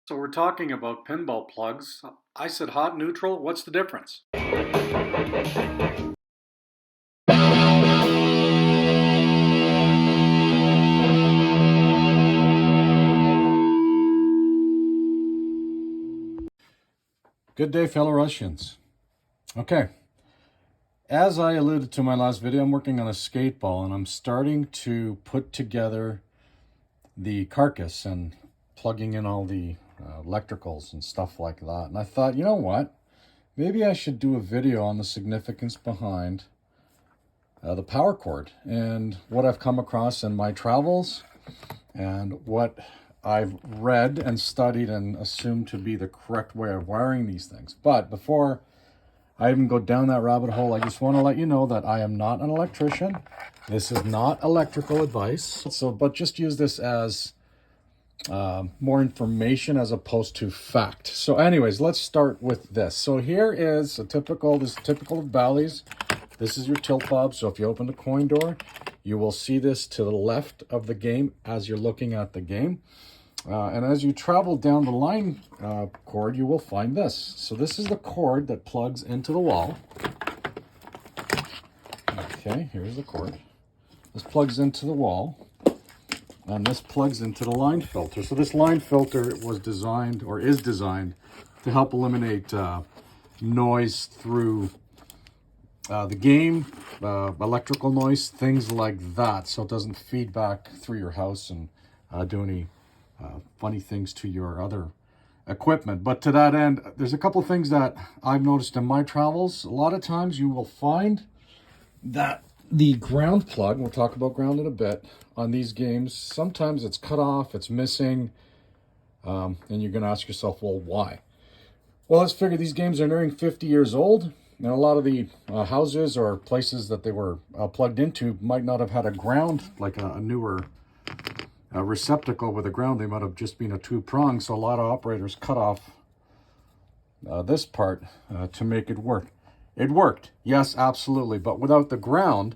So we're talking about pinball plugs. I said hot, neutral. What's the difference? Good day, fellow Russians. Okay, as I alluded to in my last video, I'm working on a skate ball and I'm starting to put together the carcass and plugging in all the electricals and stuff like that. And I thought, you know what? Maybe I should do a video on the significance behind the power cord and what I've come across in my travels and what I've read and studied and assumed to be the correct way of wiring these things. But before I even go down that rabbit hole, I just want to let you know that I am not an electrician. This is not electrical advice. But just use this as more information as opposed to fact. So anyways, let's start with this. So here is this is typical of Bally's. This is your tilt bob. So if you open the coin door, you will see this to the left of the game as you're looking at the game. And as you travel down the line cord, you will find this. So this is the cord that plugs into the wall. Okay, here's the cord. This plugs into the wall, and this plugs into the line filter. So this line filter was designed, or is designed, to help eliminate noise through the game, electrical noise, things like that, so it doesn't feed back through your house and do any funny things to your other equipment. But to that end, there's a couple of things that I've noticed in my travels. A lot of times you will find that the ground plug, we'll talk about ground in a bit, on these games, sometimes it's cut off, it's missing, and you're going to ask yourself, well, why? Well, let's figure these games are nearing 50 years old, and a lot of the houses or places that they were plugged into might not have had a ground, like a newer receptacle with a ground. They might have just been a two-prong, so a lot of operators cut off this part to make it work. It worked, yes, absolutely, but without the ground,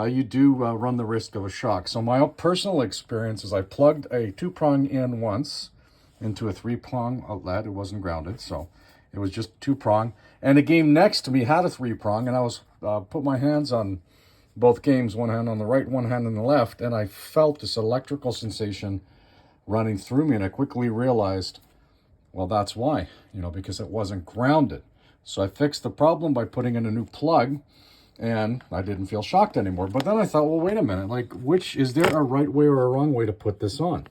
you do run the risk of a shock. So my personal experience is I plugged a two-prong in once into a three-prong outlet. It wasn't grounded, so it was just two-prong. And the game next to me had a three-prong, and I was put my hands on both games, one hand on the right, one hand on the left, and I felt this electrical sensation running through me, and I quickly realized, well, that's why, because it wasn't grounded. So I fixed the problem by putting in a new plug, and I didn't feel shocked anymore. But then I thought, well, wait a minute, is there a right way or a wrong way to put this on?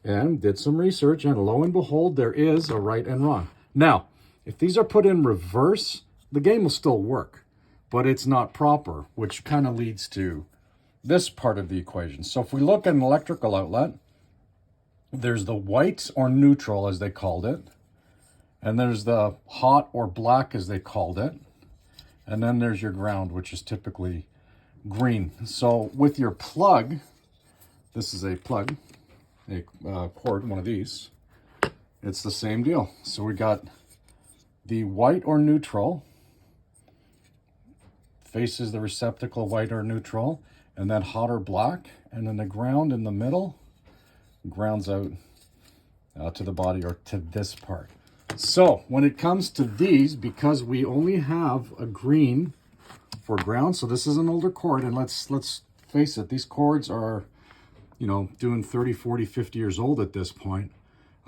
And did some research, and lo and behold, there is a right and wrong. Now, if these are put in reverse, the game will still work, but it's not proper, which kind of leads to this part of the equation. So if we look at an electrical outlet, there's the white or neutral, as they called it, and there's the hot or black, as they called it, and then there's your ground, which is typically green. So with your plug, this is a plug, a cord, one of these, it's the same deal. So we got the white or neutral, faces the receptacle white or neutral, and then hot or black, and then the ground in the middle grounds out to the body, or to this part. So when it comes to these, because we only have a green for ground, so this is an older cord, and let's face it, these cords are doing 30, 40, 50 years old at this point.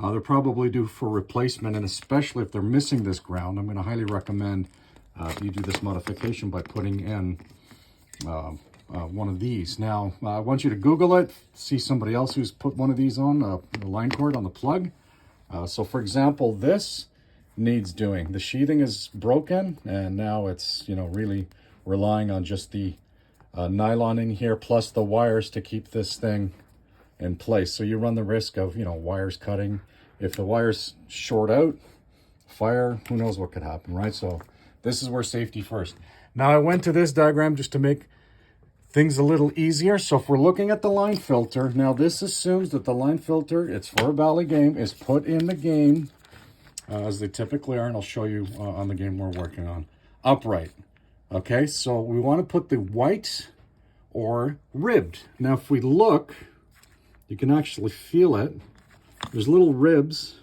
They're probably due for replacement, and especially if they're missing this ground, I'm going to highly recommend you do this modification by putting in one of these. Now, I want you to Google it, see somebody else who's put one of these on, the line cord on the plug. So for example, this needs doing. The sheathing is broken, and now it's, really relying on just the nylon in here, plus the wires to keep this thing in place. So you run the risk of, wires cutting. If the wires short out, fire, who knows what could happen, right? So this is where safety first. Now I went to this diagram just to make things a little easier. So if we're looking at the line filter, now this assumes that the line filter, it's for a Bally game, is put in the game, as they typically are, and I'll show you on the game we're working on, upright. Okay, so we want to put the white or ribbed. Now if we look, you can actually feel it. There's little ribs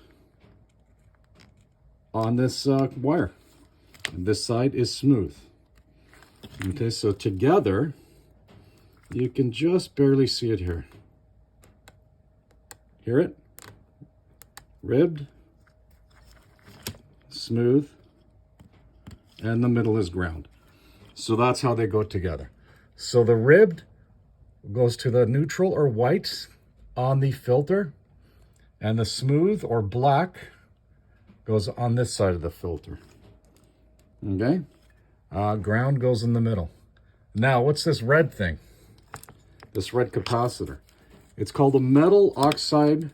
on this wire. And this side is smooth. Okay, so together, you can just barely see it here. Hear it? Ribbed, smooth, and the middle is ground. So that's how they go together. So the ribbed goes to the neutral or white on the filter, and the smooth or black goes on this side of the filter. Okay? Ground goes in the middle. Now, what's this red thing? This red capacitor. It's called a metal oxide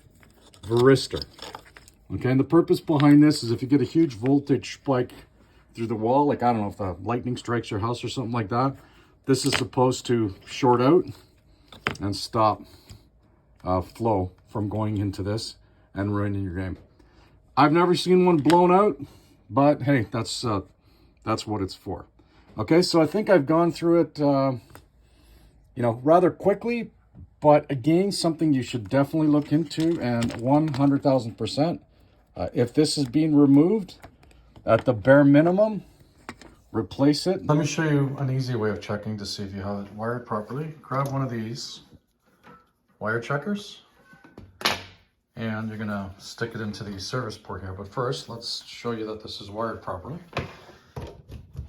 varistor. Okay, and the purpose behind this is if you get a huge voltage spike through the wall, like I don't know if the lightning strikes your house or something like that, this is supposed to short out and stop flow from going into this and ruining your game. I've never seen one blown out, but hey, that's what it's for. Okay, so I think I've gone through it, rather quickly, but again, something you should definitely look into, and 100,000%. If this is being removed, at the bare minimum, replace it. Let me show you an easy way of checking to see if you have it wired properly. Grab one of these wire checkers, and you're gonna stick it into the service port here. But first, let's show you that this is wired properly.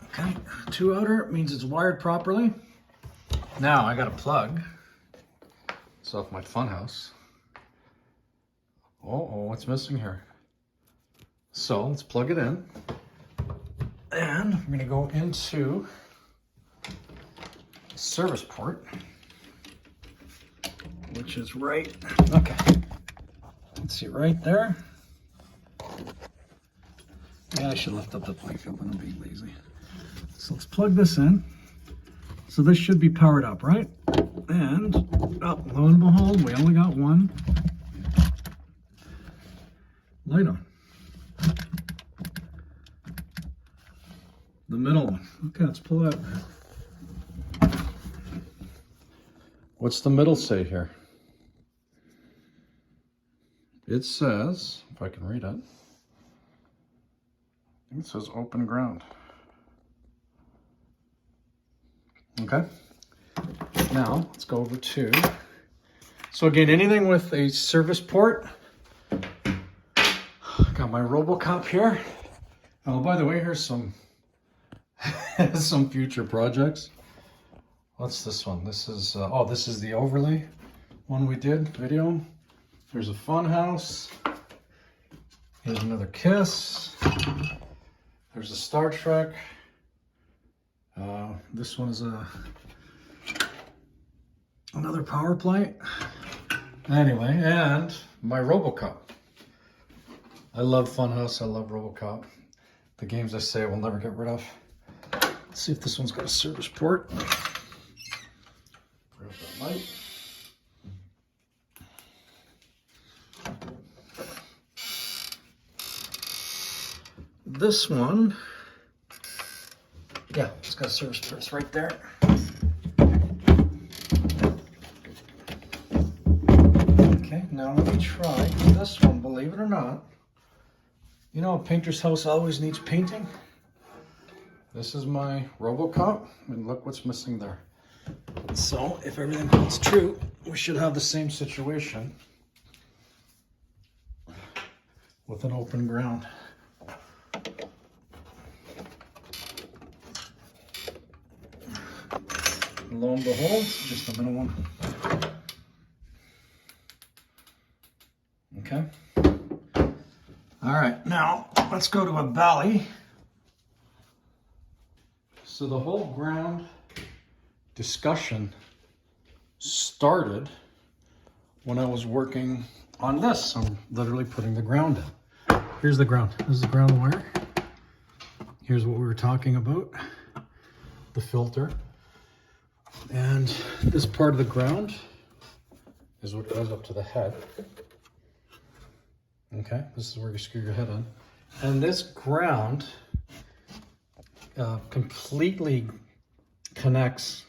Okay, 2 outer means it's wired properly. Now I got a plug. It's off my funhouse. Oh, what's missing here? So let's plug it in. And I'm gonna go into service port, which is right, okay. Let's see, right there. Yeah, I should lift up the plate up when I'm being lazy. So let's plug this in. So this should be powered up, right? And, oh, lo and behold, we only got one light on. The middle one. Okay, let's pull it out. What's the middle say here? It says, if I can read it, it says open ground. Okay. Now, let's go over to, so again, anything with a service port. Got my RoboCop here. Oh, by the way, here's some some future projects. What's this one? This is, this is the overlay one we did, video. There's a fun house. Here's another Kiss. There's a Star Trek. This one is another power plant. Anyway, and my RoboCop. I love Funhouse, I love RoboCop. The games I say I will never get rid of. Let's see if this one's got a service port. Grab that light. This one, yeah, it's got a service port. It's right there. Okay, now let me try this one, believe it or not. You know, a painter's house always needs painting. This is my RoboCop, and look what's missing there. So, if everything holds true, we should have the same situation with an open ground. And lo and behold, just the middle one. Okay. All right, now let's go to a valley. So the whole ground discussion started when I was working on this. I'm literally putting the ground in. Here's the ground. This is the ground wire. Here's what we were talking about, the filter. And this part of the ground is what goes up to the head. Okay, this is where you screw your head on. And this ground completely connects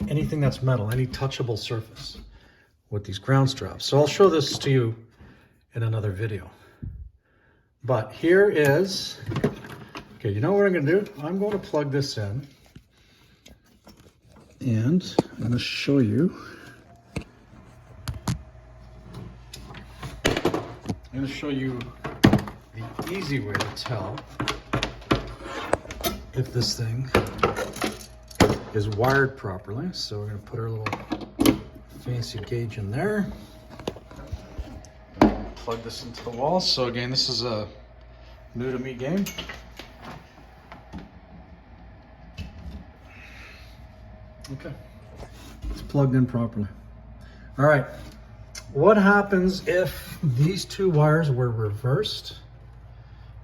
anything that's metal, any touchable surface with these ground straps. So I'll show this to you in another video. But here is, okay, you know what I'm going to do? I'm going to plug this in. And I'm going to show you. I'm going to show you the easy way to tell if this thing is wired properly. So we're going to put our little fancy gauge in there. Plug this into the wall. So again, this is a new to me game. Okay, it's plugged in properly. All right, what happens if these two wires were reversed?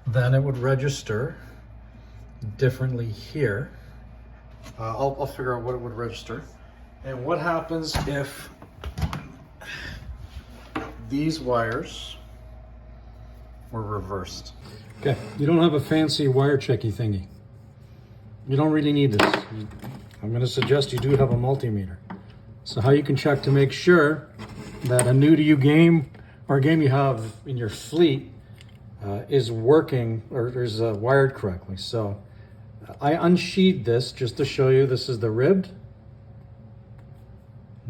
Then it would register differently here. I'll figure out what it would register. And what happens if these wires were reversed? Okay, you don't have a fancy wire checky thingy. You don't really need this. I'm going to suggest you do have a multimeter. So how you can check to make sure that a new to you game or a game you have in your fleet is working or is wired correctly. So I unsheathed this just to show you this is the ribbed.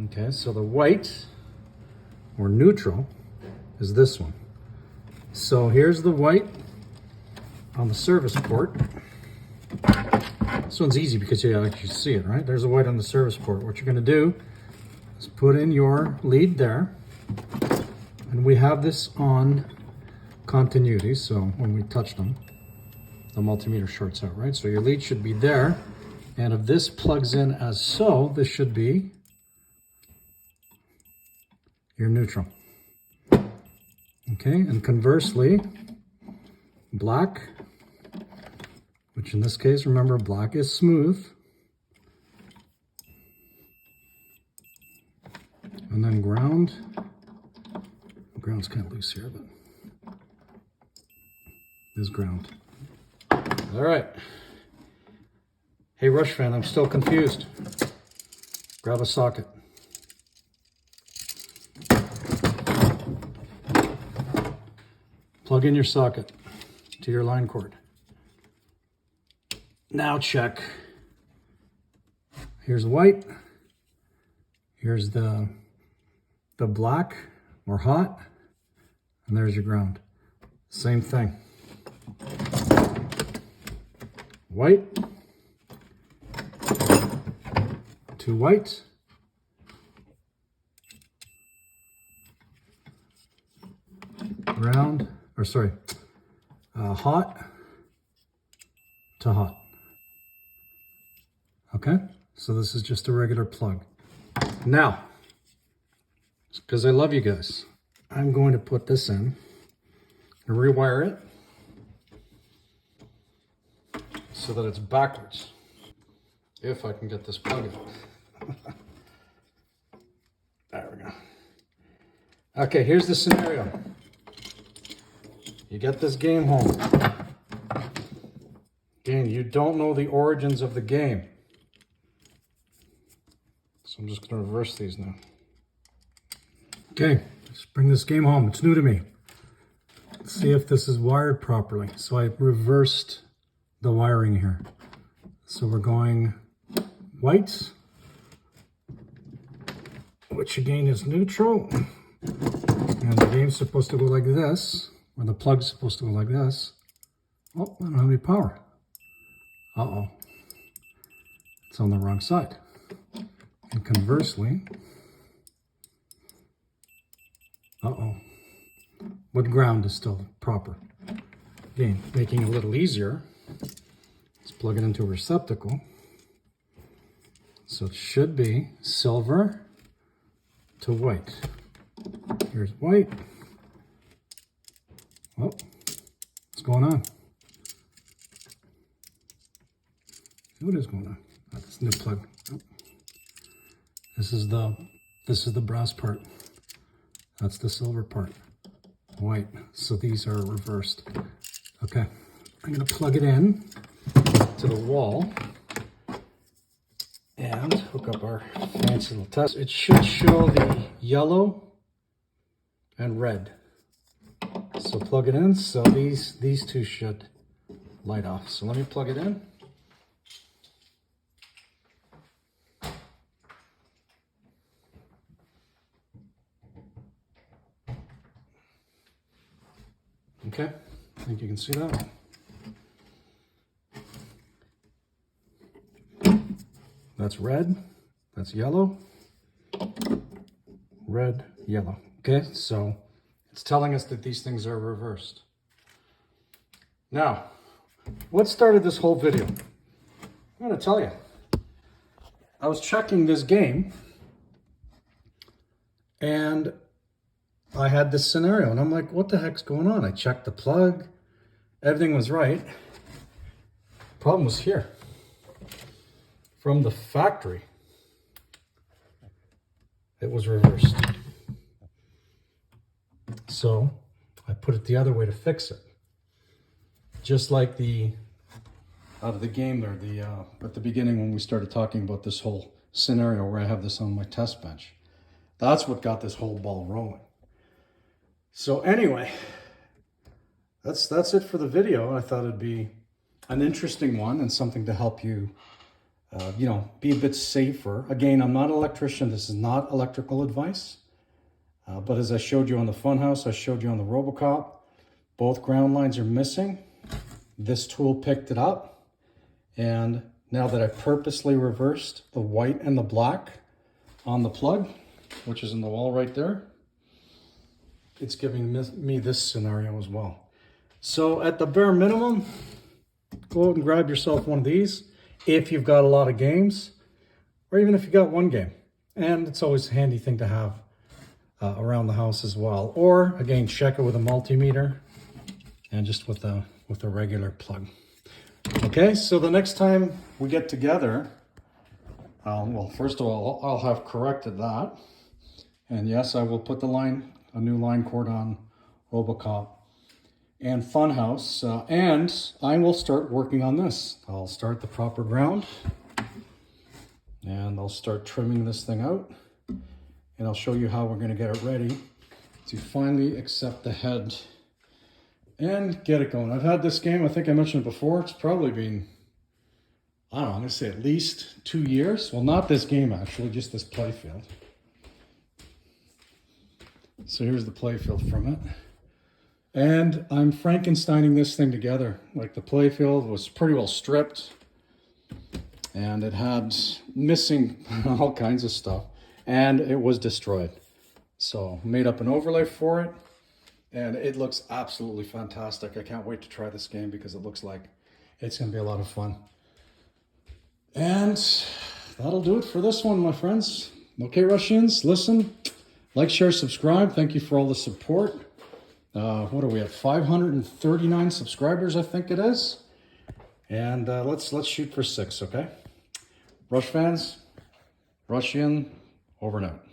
Okay, so the white or neutral is this one. So here's the white on the service port. This one's easy because you actually see it, right? There's a white on the service port. What you're going to do is put in your lead there. And we have this on continuity, so when we touch them, the multimeter shorts out, right? So your lead should be there. And if this plugs in as so, this should be your neutral. Okay, and conversely, black, which in this case, remember, black is smooth. And then ground. Ground's kind of loose here, but is ground. All right. Hey, Rush fan, I'm still confused. Grab a socket. Plug in your socket to your line cord. Now check. Here's white. Here's the black or hot. And there's your ground. Same thing. White to white. Ground, or sorry, hot to hot. Okay, so this is just a regular plug. Now, because I love you guys, I'm going to put this in and rewire it so that it's backwards. If I can get this plug out. There we go. Okay, here's the scenario. You get this game home. Again, you don't know the origins of the game. So I'm just going to reverse these now. Okay, let's bring this game home. It's new to me. Let's see if this is wired properly. So I reversed the wiring here. So we're going white, which again is neutral. And the game's supposed to go like this, or the plug's supposed to go like this. Oh, I don't have any power. Uh-oh. It's on the wrong side. And conversely, uh-oh, but ground is still proper. Again, making it a little easier, let's plug it into a receptacle. So it should be silver to white. Here's white. Oh, what's going on? What is going on? Oh, this new plug. Oh. This is the brass part. That's the silver part. White. So these are reversed. Okay. I'm going to plug it in to the wall and hook up our fancy little test. It should show the yellow and red. So So plug it in. So these two should light off. So let me plug it in. Okay, I think you can see that. That's red, that's yellow, red, yellow. Okay, so it's telling us that these things are reversed. Now, what started this whole video? I'm gonna tell you. I was checking this game and I had this scenario and I'm like, what the heck's going on? I checked the plug, everything was right. Problem was here. From the factory, it was reversed. So I put it the other way to fix it. Just like out of the game there, at the beginning when we started talking about this whole scenario where I have this on my test bench. That's what got this whole ball rolling. So anyway, that's it for the video. I thought it'd be an interesting one and something to help you, be a bit safer. Again, I'm not an electrician. This is not electrical advice. But as I showed you on the Funhouse, I showed you on the Robocop, both ground lines are missing. This tool picked it up. And now that I purposely reversed the white and the black on the plug, which is in the wall right there, it's giving me this scenario as well. So at the bare minimum, go out and grab yourself one of these if you've got a lot of games, or even if you got one game. And it's always a handy thing to have around the house as well. Or again, check it with a multimeter and just with a regular plug. Okay, so the next time we get together, well, first of all, I'll have corrected that. And yes, I will put a new line cord on Robocop and Funhouse, and I will start working on this. I'll start the proper ground, and I'll start trimming this thing out, and I'll show you how we're going to get it ready to finally accept the head and get it going. I've had this game, I think I mentioned it before, it's probably been, I don't know, I'm going to say at least 2 years. Well, not this game actually, just this playfield. So here's the playfield from it. And I'm Frankensteining this thing together. Like the playfield was pretty well stripped. And it had missing all kinds of stuff. And it was destroyed. So made up an overlay for it. And it looks absolutely fantastic. I can't wait to try this game because it looks like it's going to be a lot of fun. And that'll do it for this one, my friends. Okay, Russians, listen. Like, share, subscribe. Thank you for all the support. What are we at? 539 subscribers, I think it is. And let's shoot for 6, okay? Rush fans, Russian, over and out.